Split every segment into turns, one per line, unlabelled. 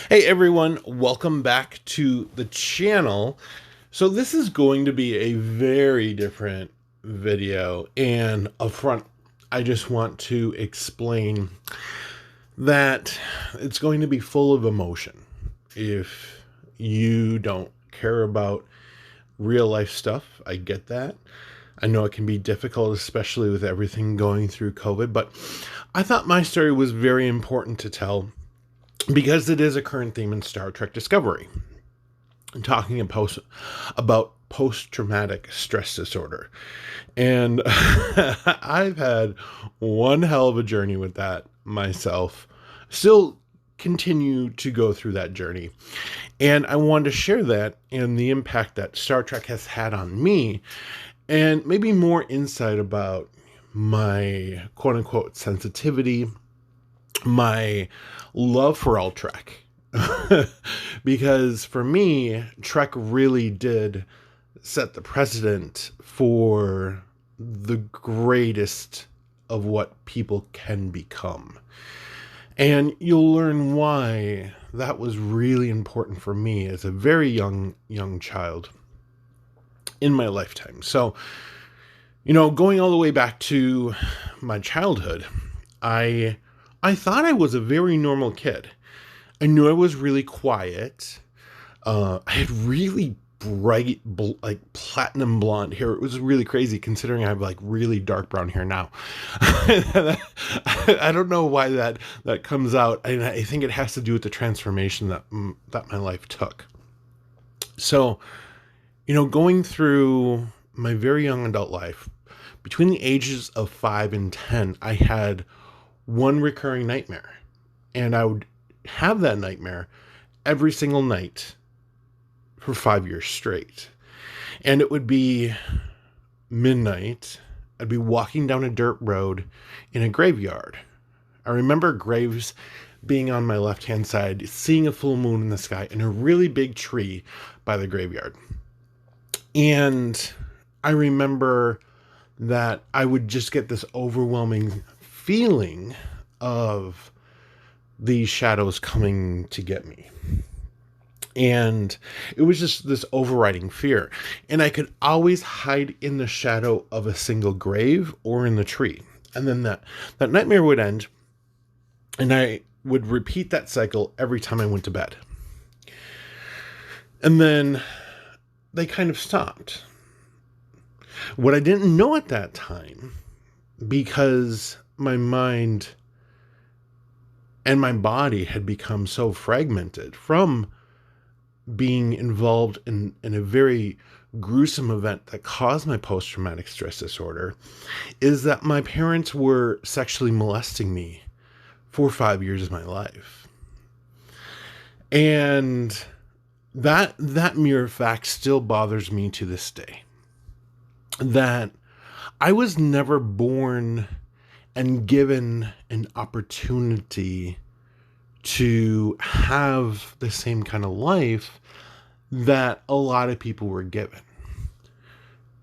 Hey everyone, welcome back to the channel. So this is going to be a very different video, and up front I just want to explain that it's going to be full of emotion. If you don't care about real life stuff, I get that. I know it can be difficult, especially with everything going through COVID, but I thought my story was very important to tell because it is a current theme in Star Trek Discovery. I'm talking about post-traumatic stress disorder. And I've had one hell of a journey with that myself. Still continue to go through that journey. And I wanted to share that and the impact that Star Trek has had on me, and maybe more insight about my quote-unquote sensitivity, my love for all Trek. Because for me, Trek really did set the precedent for the greatest of what people can become. And you'll learn why that was really important for me as a very young child in my lifetime. So, going all the way back to my childhood, I thought I was a very normal kid. I knew I was really quiet. I had really bright, platinum blonde hair. It was really crazy considering I have really dark brown hair now. I don't know why that comes out. And I think it has to do with the transformation that my life took. So, going through my very young adult life, between the ages of 5 and 10, I had one recurring nightmare. And I would have that nightmare every single night for 5 years straight. And it would be midnight. I'd be walking down a dirt road in a graveyard. I remember graves being on my left-hand side, seeing a full moon in the sky, and a really big tree by the graveyard. And I remember that I would just get this overwhelming feeling of these shadows coming to get me. And it was just this overriding fear. And I could always hide in the shadow of a single grave or in the tree. And then that nightmare would end, and I would repeat that cycle every time I went to bed. And then they kind of stopped. What I didn't know at that time, because my mind and my body had become so fragmented from being involved in a very gruesome event that caused my post-traumatic stress disorder, is that my parents were sexually molesting me for 5 years of my life. And that mere fact still bothers me to this day. That I was never born and given an opportunity to have the same kind of life that a lot of people were given.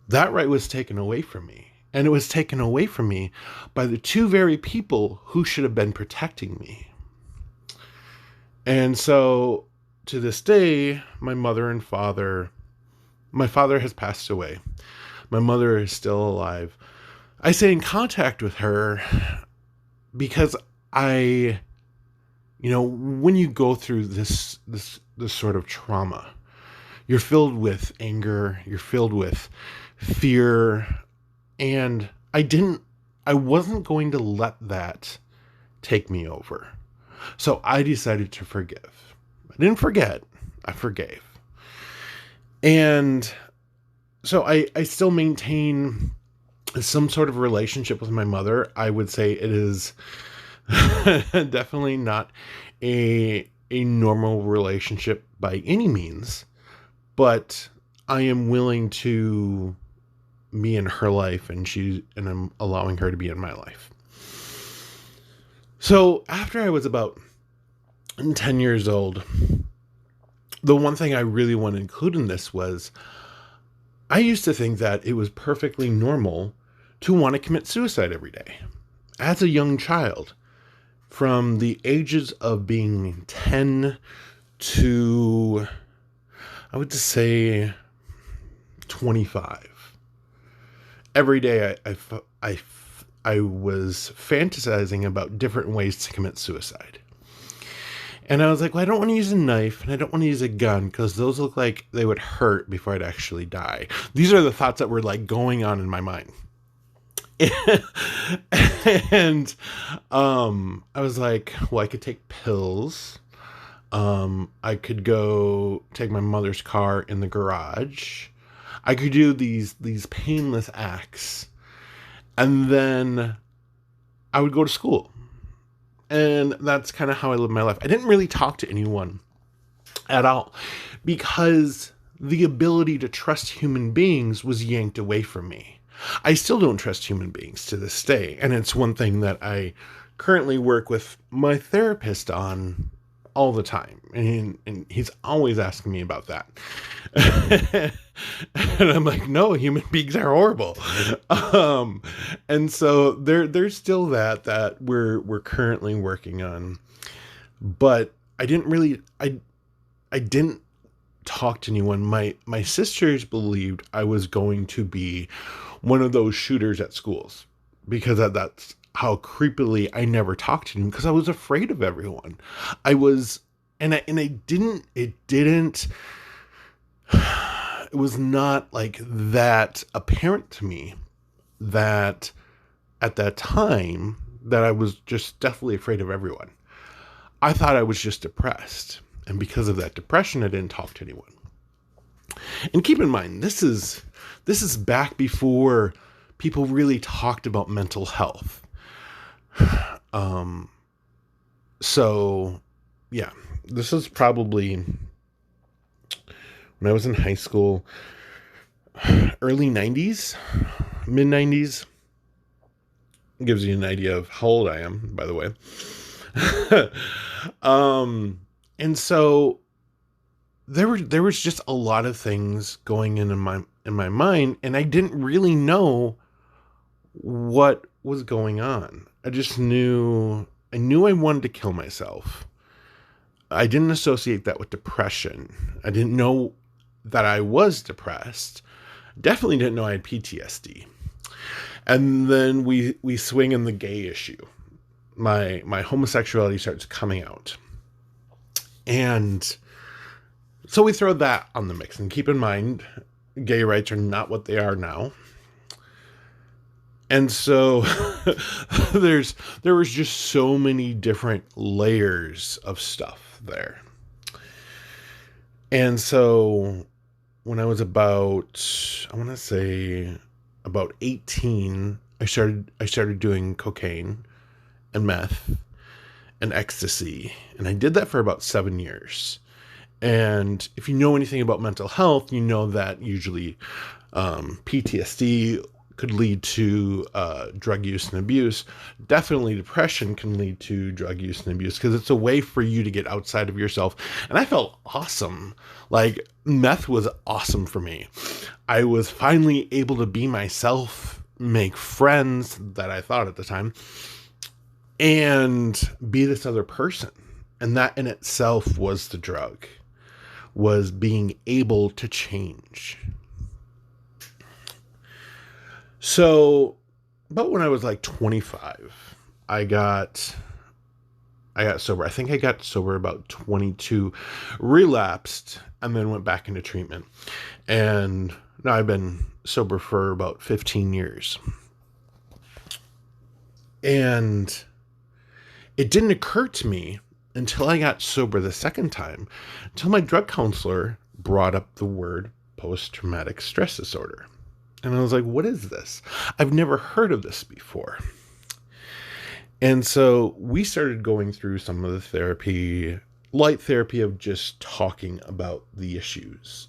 That right was taken away from me. And it was taken away from me by the two very people who should have been protecting me. And so, to this day, my mother and father, my father has passed away. My mother is still alive. I stay in contact with her because when you go through this sort of trauma, you're filled with anger, you're filled with fear, and I wasn't going to let that take me over. So I decided to forgive. I didn't forget, I forgave. And so I still maintain some sort of relationship with my mother. I would say it is definitely not a normal relationship by any means, but I am willing to be in her life, and I'm allowing her to be in my life. So after I was about 10 years old, the one thing I really want to include in this was I used to think that it was perfectly normal to want to commit suicide every day as a young child. from the ages of being 10 to, I would just say, 25. Every day I was fantasizing about different ways to commit suicide. And I was like, well, I don't want to use a knife and I don't want to use a gun because those look like they would hurt before I'd actually die. These are the thoughts that were like going on in my mind. And I was like, well, I could take pills. I could go take my mother's car in the garage. I could do these painless acts. And then I would go to school. And that's kind of how I lived my life. I didn't really talk to anyone at all because the ability to trust human beings was yanked away from me. I still don't trust human beings to this day. And it's one thing that I currently work with my therapist on all the time. And he's always asking me about that. And I'm like, no, human beings are horrible. And so there's still that we're currently working on. But I didn't talk to anyone. My sisters believed I was going to be one of those shooters at schools because that's how creepily I never talked to them because I was afraid of everyone. It was not like that apparent to me that at that time that I was just deathly afraid of everyone. I thought I was just depressed. And because of that depression, I didn't talk to anyone. And keep in mind, this is back before people really talked about mental health. So yeah, this is probably when I was in high school, early 90s, mid 90s. Gives you an idea of how old I am, by the way. And so there was just a lot of things going in my mind, and I didn't really know what was going on. I knew I wanted to kill myself. I didn't associate that with depression. I didn't know that I was depressed. Definitely didn't know I had PTSD. And then we swing in the gay issue. My homosexuality starts coming out. And so we throw that on the mix. And keep in mind, gay rights are not what they are now. And so there was just so many different layers of stuff there. And so when I was about 18, I started doing cocaine and meth and ecstasy. And I did that for about 7 years. And if you know anything about mental health, you know that usually PTSD could lead to drug use and abuse. Definitely depression can lead to drug use and abuse because it's a way for you to get outside of yourself. And I felt awesome. Like, meth was awesome for me. I was finally able to be myself, make friends that I thought at the time, and be this other person. And that in itself was the drug, was being able to change. So, but when I was like 25, I got sober. I think I got sober about 22, relapsed, and then went back into treatment. And now I've been sober for about 15 years. And it didn't occur to me until I got sober the second time, until my drug counselor brought up the word post-traumatic stress disorder. And I was like, what is this? I've never heard of this before. And so we started going through some of the therapy, light therapy of just talking about the issues.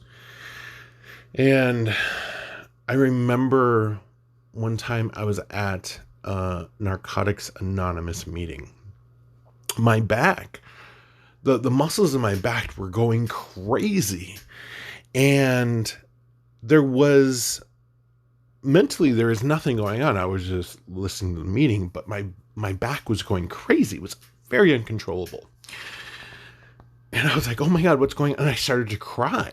And I remember one time I was at a Narcotics Anonymous meeting. My back, the muscles in my back were going crazy. And there was mentally there is nothing going on. I was just listening to the meeting, but my back was going crazy. It was very uncontrollable. And I was like, oh my God, what's going on? And I started to cry.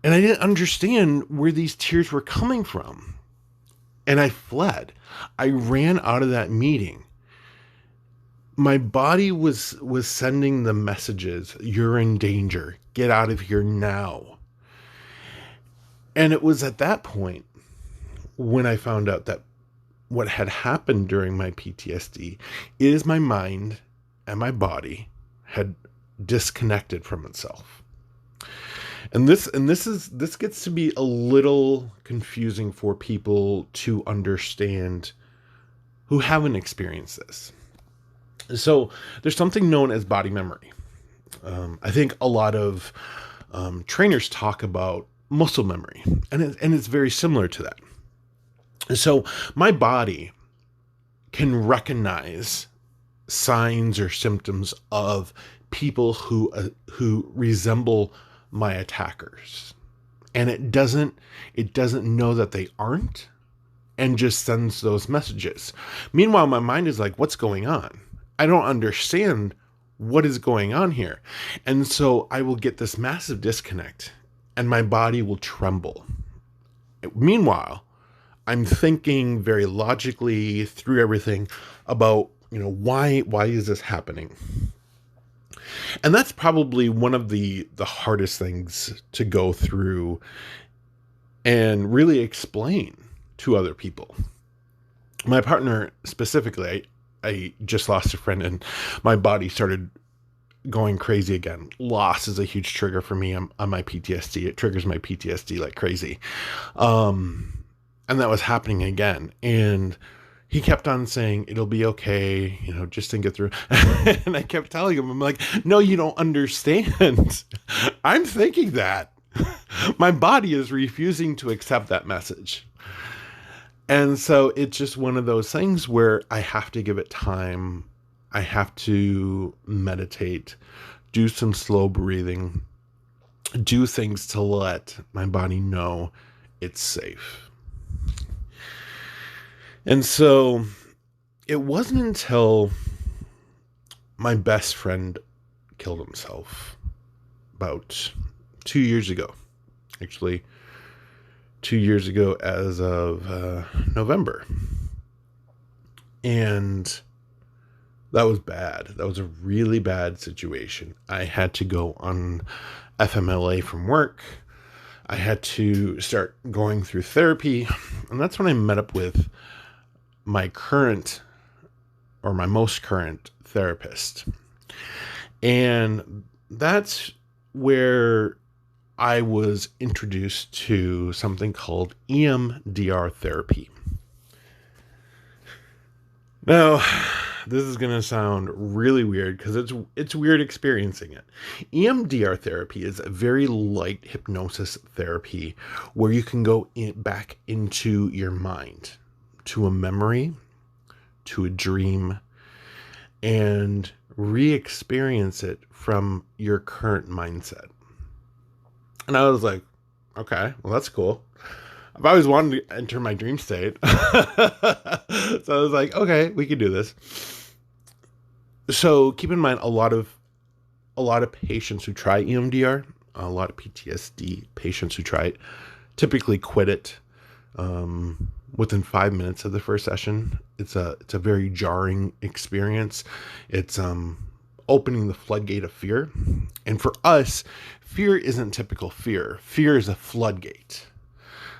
And I didn't understand where these tears were coming from. And I fled. I ran out of that meeting. My body was sending the messages, you're in danger. Get out of here now. And it was at that point when I found out that what had happened during my PTSD is my mind and my body had disconnected from itself. And this gets to be a little confusing for people to understand who haven't experienced this. So there's something known as body memory. I think a lot of trainers talk about muscle memory, and it's very similar to that. So my body can recognize signs or symptoms of people who resemble my attackers, and it doesn't know that they aren't, and just sends those messages. Meanwhile, my mind is like, what's going on? I don't understand what is going on here. And so I will get this massive disconnect and my body will tremble. Meanwhile, I'm thinking very logically through everything about, why is this happening? And that's probably one of the hardest things to go through and really explain to other people. My partner specifically, I just lost a friend and my body started going crazy again. Loss is a huge trigger for me on my PTSD. It triggers my PTSD like crazy. And that was happening again. And he kept on saying, it'll be okay, just think it through. And I kept telling him, I'm like, no, you don't understand. I'm thinking that. My body is refusing to accept that message. And so it's just one of those things where I have to give it time. I have to meditate, do some slow breathing, do things to let my body know it's safe. And so it wasn't until my best friend killed himself about 2 years ago, actually 2 years ago as of November. And that was bad. That was a really bad situation. I had to go on FMLA from work. I had to start going through therapy. And that's when I met up with my most current therapist. And that's where I was introduced to something called EMDR therapy. Now, this is going to sound really weird because it's weird experiencing it. EMDR therapy is a very light hypnosis therapy where you can go back into your mind, to a memory, to a dream, and re-experience it from your current mindset. And I was like, okay, well, that's cool. I've always wanted to enter my dream state. So I was like, okay, we can do this. So keep in mind, a lot of patients who try EMDR, a lot of PTSD patients who try it, typically quit it within 5 minutes of the first session. It's a very jarring experience. It's opening the floodgate of fear. And for us, fear isn't typical fear. Fear is a floodgate.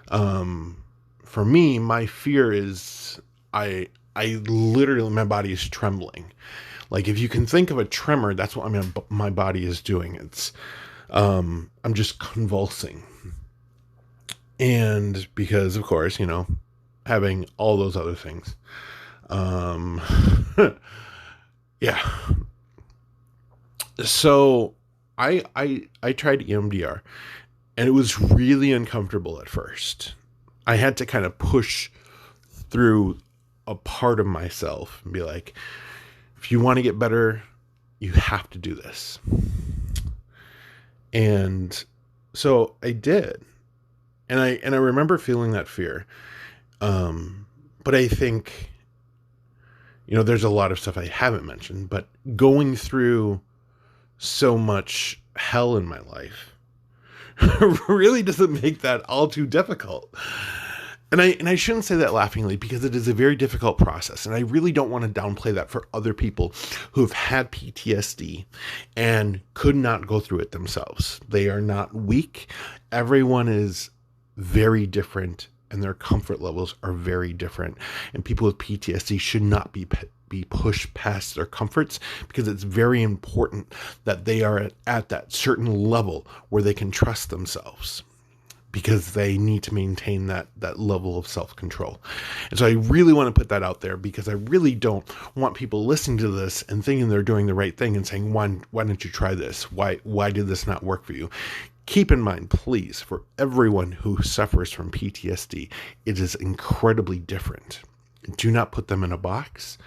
For me, my fear is I literally, my body is trembling. Like if you can think of a tremor, that's what my body is doing. It's, I'm just convulsing. And because of course, having all those other things. Yeah. So I tried EMDR and it was really uncomfortable at first. I had to kind of push through a part of myself and be like, if you want to get better, you have to do this. And so I did. And I remember feeling that fear. But I think, there's a lot of stuff I haven't mentioned, but going through so much hell in my life really doesn't make that all too difficult. And I shouldn't say that laughingly, because it is a very difficult process. And I really don't want to downplay that for other people who have had PTSD and could not go through it themselves. They are not weak. Everyone is very different, and their comfort levels are very different. And people with PTSD should not be pushed past their comforts, because it's very important that they are at that certain level where they can trust themselves, because they need to maintain that level of self-control. And so I really want to put that out there, because I really don't want people listening to this and thinking they're doing the right thing and saying, why don't you try this? Why did this not work for you? Keep in mind, please, for everyone who suffers from PTSD, it is incredibly different. Do not put them in a box.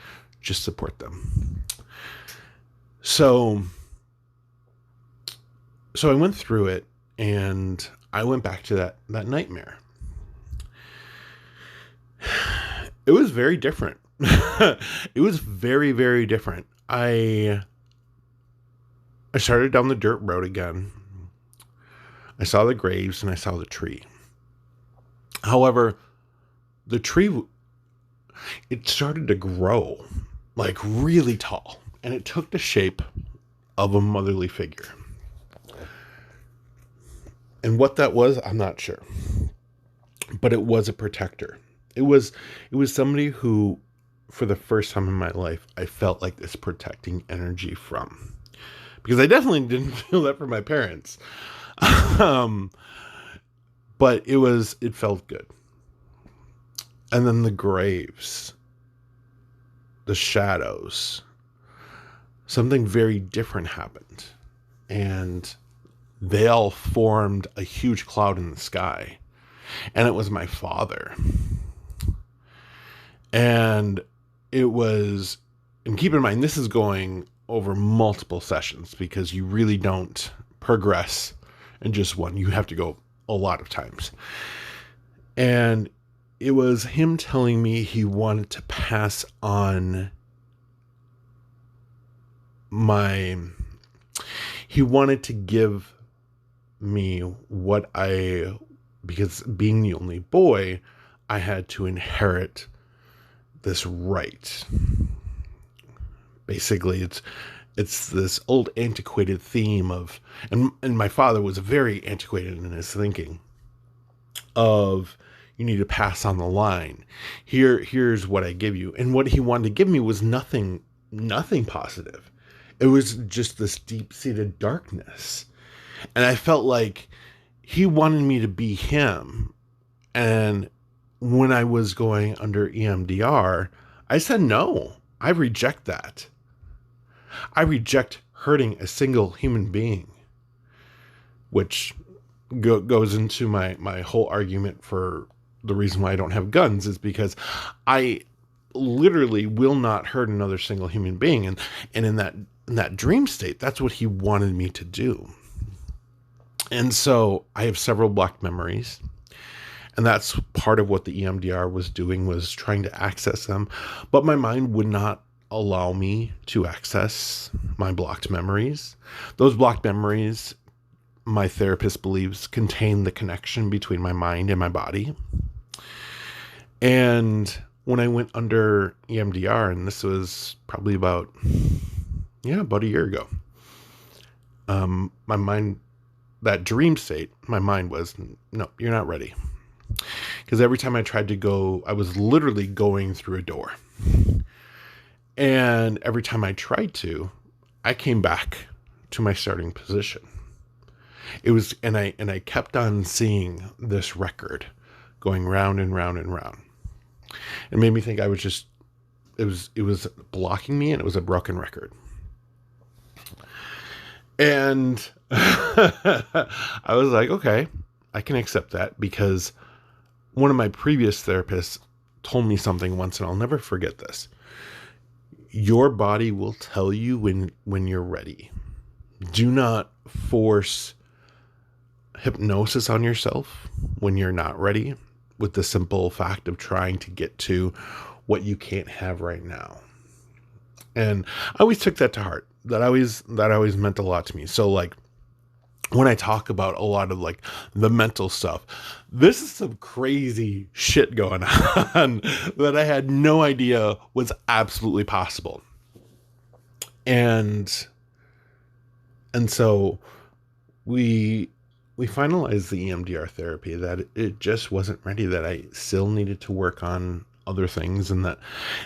Just support them. So I went through it, and I went back to that nightmare. It was very different. It was very, very different. I started down the dirt road again. I saw the graves and I saw the tree. However, the tree, it started to grow like really tall, and it took the shape of a motherly figure. And what that was, I'm not sure. But it was a protector. It was somebody who, for the first time in my life, I felt like this protecting energy from. Because I definitely didn't feel that from my parents. But it felt good. And then the graves, the shadows, something very different happened. And they all formed a huge cloud in the sky. And it was my father. And keep in mind, this is going over multiple sessions, because you really don't progress in just one. You have to go a lot of times. And it was him telling me he wanted to pass on he wanted to give me because being the only boy, I had to inherit this right. Basically, it's this old antiquated theme of, and my father was very antiquated in his thinking of, you need to pass on the line. Here's what I give you. And what he wanted to give me was nothing positive. It was just this deep-seated darkness. And I felt like he wanted me to be him. And when I was going under EMDR, I said, no, I reject that. I reject hurting a single human being, which goes into my whole argument for the reason why I don't have guns, is because I literally will not hurt another single human being. And in that dream state, that's what he wanted me to do. And so I have several blocked memories, and that's part of what the EMDR was doing, was trying to access them. But my mind would not allow me to access my blocked memories. Those blocked memories, my therapist believes, contain the connection between my mind and my body. And when I went under EMDR, and this was probably about a year ago, my mind, that dream state, my mind was, no, you're not ready. Because every time I tried to go, I was literally going through a door. And every time I tried to, I came back to my starting position. It was, and I kept on seeing this record going round and round and round. It made me think I was just, it was blocking me, and it was a broken record. And I was like, okay, I can accept that, because one of my previous therapists told me something once, and I'll never forget this. Your body will tell you when you're ready. Do not force hypnosis on yourself when you're not ready, with the simple fact of trying to get to what you can't have right now. And I always took that to heart. That always meant a lot to me. So like when I talk about a lot of like the mental stuff, this is some crazy shit going on that I had no idea was absolutely possible. And so we finalized the EMDR therapy, that it just wasn't ready, that I still needed to work on other things, and that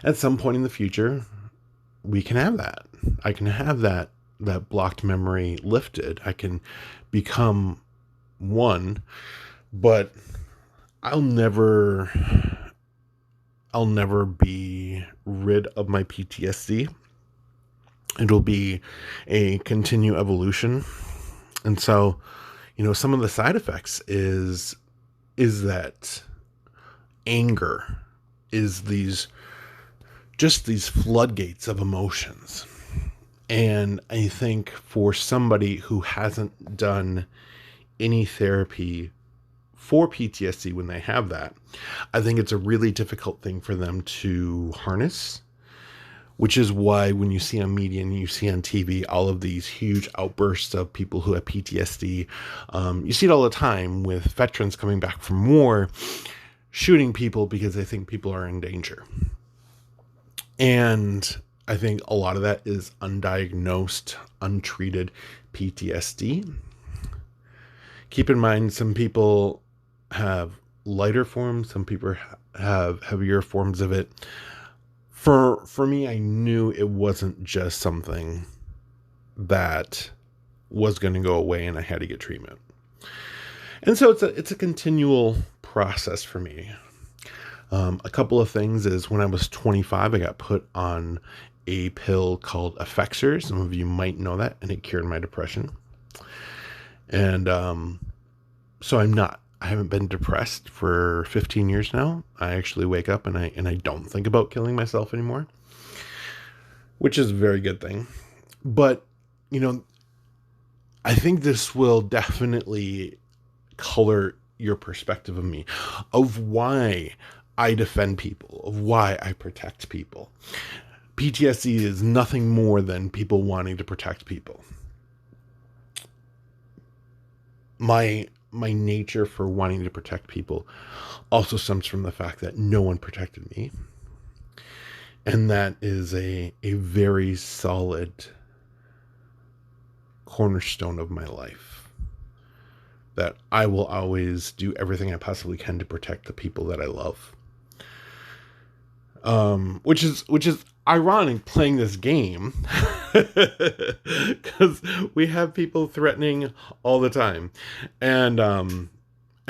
at some point in the future we can have that. I can have that blocked memory lifted. I can become one, but I'll never be rid of my PTSD. It'll be a continue evolution. And so, some of the side effects is that anger is these floodgates of emotions. And I think for somebody who hasn't done any therapy for PTSD, when they have that, I think it's a really difficult thing for them to harness, which is why when you see on media and you see on TV all of these huge outbursts of people who have PTSD, you see it all the time with veterans coming back from war, shooting people because they think people are in danger. And I think a lot of that is undiagnosed, untreated PTSD. Keep in mind, some people have lighter forms, some people have heavier forms of it. For me, I knew it wasn't just something that was going to go away and I had to get treatment. And so it's a continual process for me. A couple of things is, when I was 25, I got put on a pill called Effexor. Some of you might know that, and it cured my depression. And so I haven't been depressed for 15 years now. I actually wake up and I don't think about killing myself anymore, which is a very good thing. But, I think this will definitely color your perspective of me, of why I defend people, of why I protect people. PTSD is nothing more than people wanting to protect people. My nature for wanting to protect people also stems from the fact that no one protected me. And that is a very solid cornerstone of my life, that I will always do everything I possibly can to protect the people that I love. Which is ironic playing this game, because we have people threatening all the time. And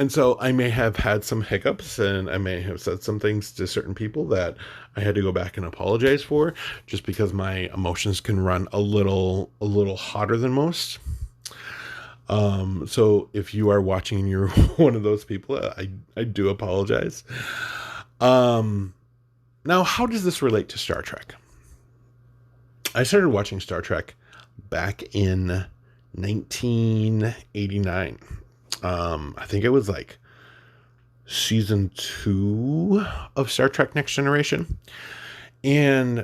so I may have had some hiccups, and I may have said some things to certain people that I had to go back and apologize for, just because my emotions can run a little hotter than most. So if you are watching and you're one of those people, I do apologize. Now, how does this relate to Star Trek? I started watching Star Trek back in 1989. I think it was like season 2 of Star Trek Next Generation. And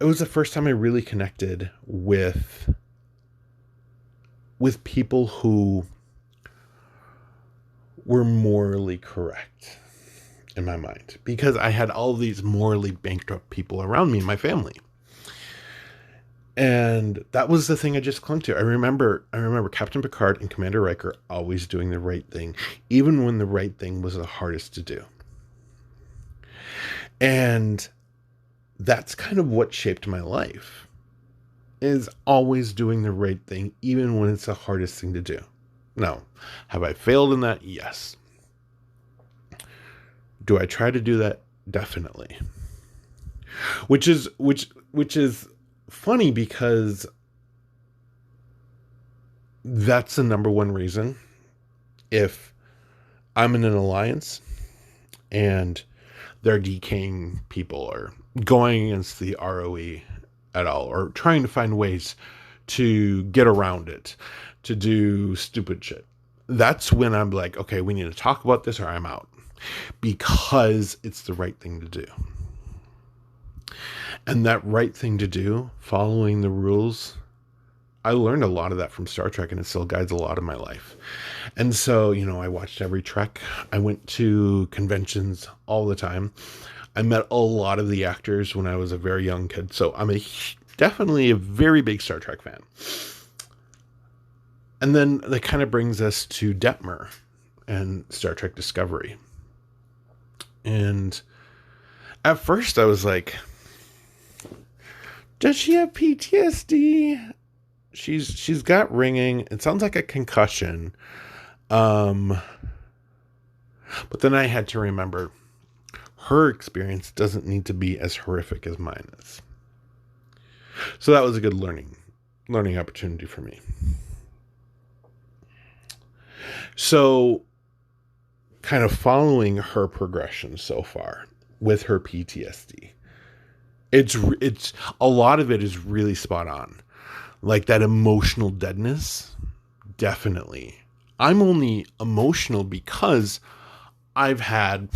it was the first time I really connected with people who were morally correct in my mind, because I had all these morally bankrupt people around me in my family. And that was the thing I just clung to. I remember Captain Picard and Commander Riker always doing the right thing, even when the right thing was the hardest to do. And that's kind of what shaped my life, is always doing the right thing, even when it's the hardest thing to do. Now, have I failed in that? Yes. Do I try to do that? Definitely. Which is funny, because that's the number one reason, if I'm in an alliance and they're decaying people or going against the ROE at all, or trying to find ways to get around it, to do stupid shit, that's when I'm like, okay, we need to talk about this or I'm out, because it's the right thing to do. And that right thing to do, following the rules, I learned a lot of that from Star Trek, and it still guides a lot of my life. And so, I watched every Trek. I went to conventions all the time. I met a lot of the actors when I was a very young kid. So I'm definitely a very big Star Trek fan. And then that kind of brings us to Detmer and Star Trek Discovery. And at first I was like, does she have PTSD? She's got ringing. It sounds like a concussion. But then I had to remember, her experience doesn't need to be as horrific as mine is. So that was a good learning opportunity for me. So kind of following her progression so far with her PTSD, it's a lot of it is really spot on. Like that emotional deadness, definitely. I'm only emotional because I've had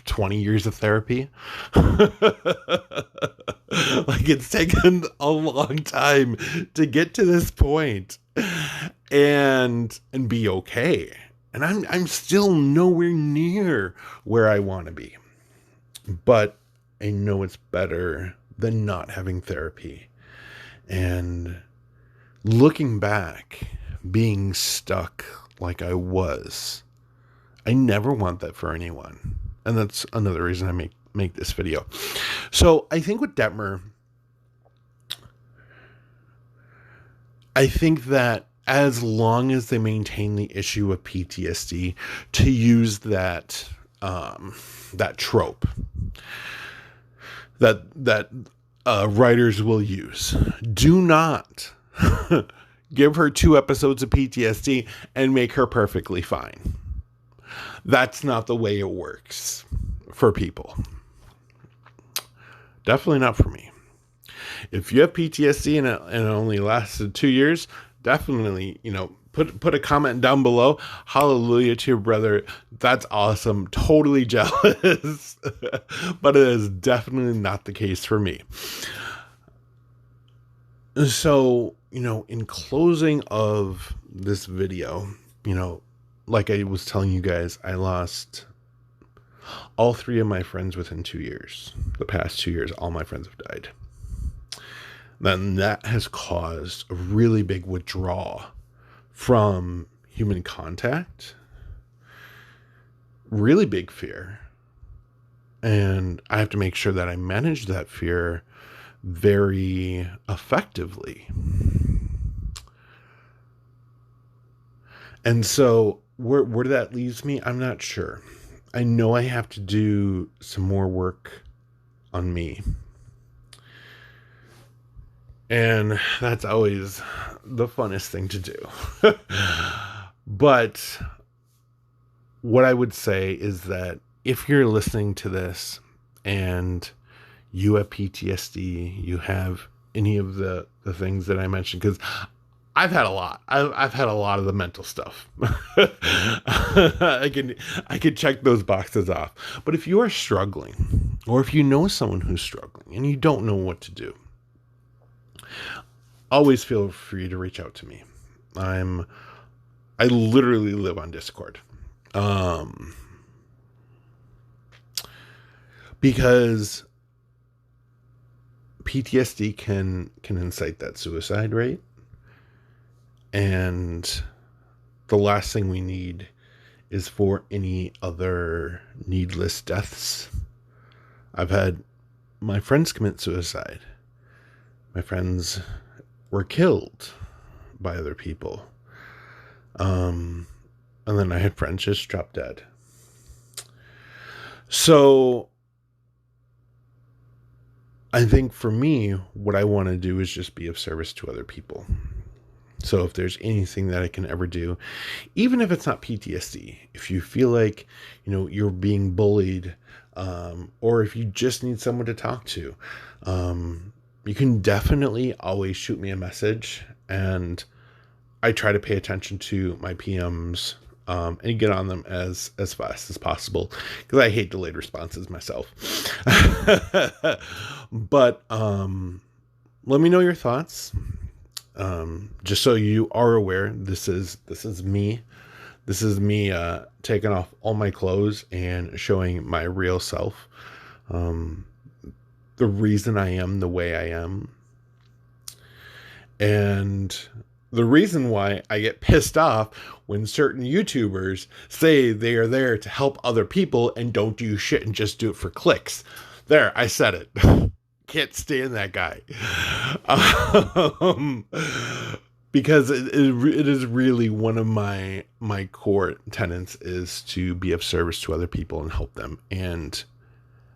20 years of therapy. Like it's taken a long time to get to this point and be okay. And I'm still nowhere near where I want to be. But I know it's better than not having therapy. And looking back, being stuck like I was, I never want that for anyone. And that's another reason I make this video. So I think with Detmer, I think that as long as they maintain the issue of PTSD, to use that trope that writers will use, do not give her 2 episodes of PTSD and make her perfectly fine. That's not the way it works for people. Definitely not for me. If you have PTSD and it only lasted 2 years, definitely, put a comment down below. Hallelujah to your brother. That's awesome. Totally jealous. But it is definitely not the case for me. So, in closing of this video, like I was telling you guys, I lost all 3 of my friends within 2 years. The past 2 years, all my friends have died. Then that has caused a really big withdrawal from human contact. Really big fear. And I have to make sure that I manage that fear very effectively. And so where that leaves me, I'm not sure. I know I have to do some more work on me. And that's always the funnest thing to do. But what I would say is that if you're listening to this and you have PTSD, you have any of the things that I mentioned, because I've had a lot. I've had a lot of the mental stuff. I can check those boxes off. But if you are struggling, or if you know someone who's struggling and you don't know what to do, always feel free to reach out to me. I literally live on Discord. Because PTSD can incite that suicide rate. And the last thing we need is for any other needless deaths. I've had my friends commit suicide. My friends were killed by other people. And then I had friends just drop dead. So I think for me, what I want to do is just be of service to other people. So if there's anything that I can ever do, even if it's not PTSD, if you feel like, you're being bullied, or if you just need someone to talk to, you can definitely always shoot me a message, and I try to pay attention to my PMs, and get on them as fast as possible, because I hate delayed responses myself. But let me know your thoughts. Just so you are aware, this is me. This is me taking off all my clothes and showing my real self. The reason I am the way I am. And the reason why I get pissed off when certain YouTubers say they are there to help other people and don't do shit and just do it for clicks. There, I said it. Can't stand that guy. Because it is really one of my core tenets, is to be of service to other people and help them, and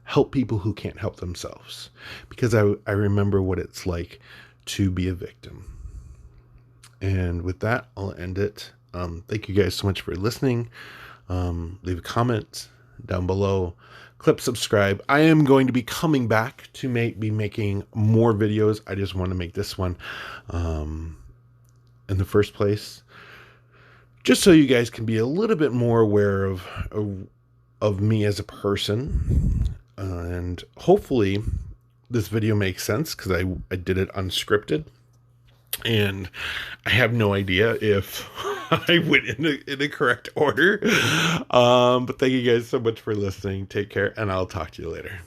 help people who can't help themselves. Because I remember what it's like to be a victim. And with that, I'll end it. Thank you guys so much for listening. Leave a comment down below. Click subscribe. I am going to be coming back to be making more videos. I just want to make this one in the first place, just so you guys can be a little bit more aware of me as a person. And hopefully this video makes sense, because I did it unscripted. And I have no idea if I went in the correct order. But thank you guys so much for listening. Take care, and I'll talk to you later.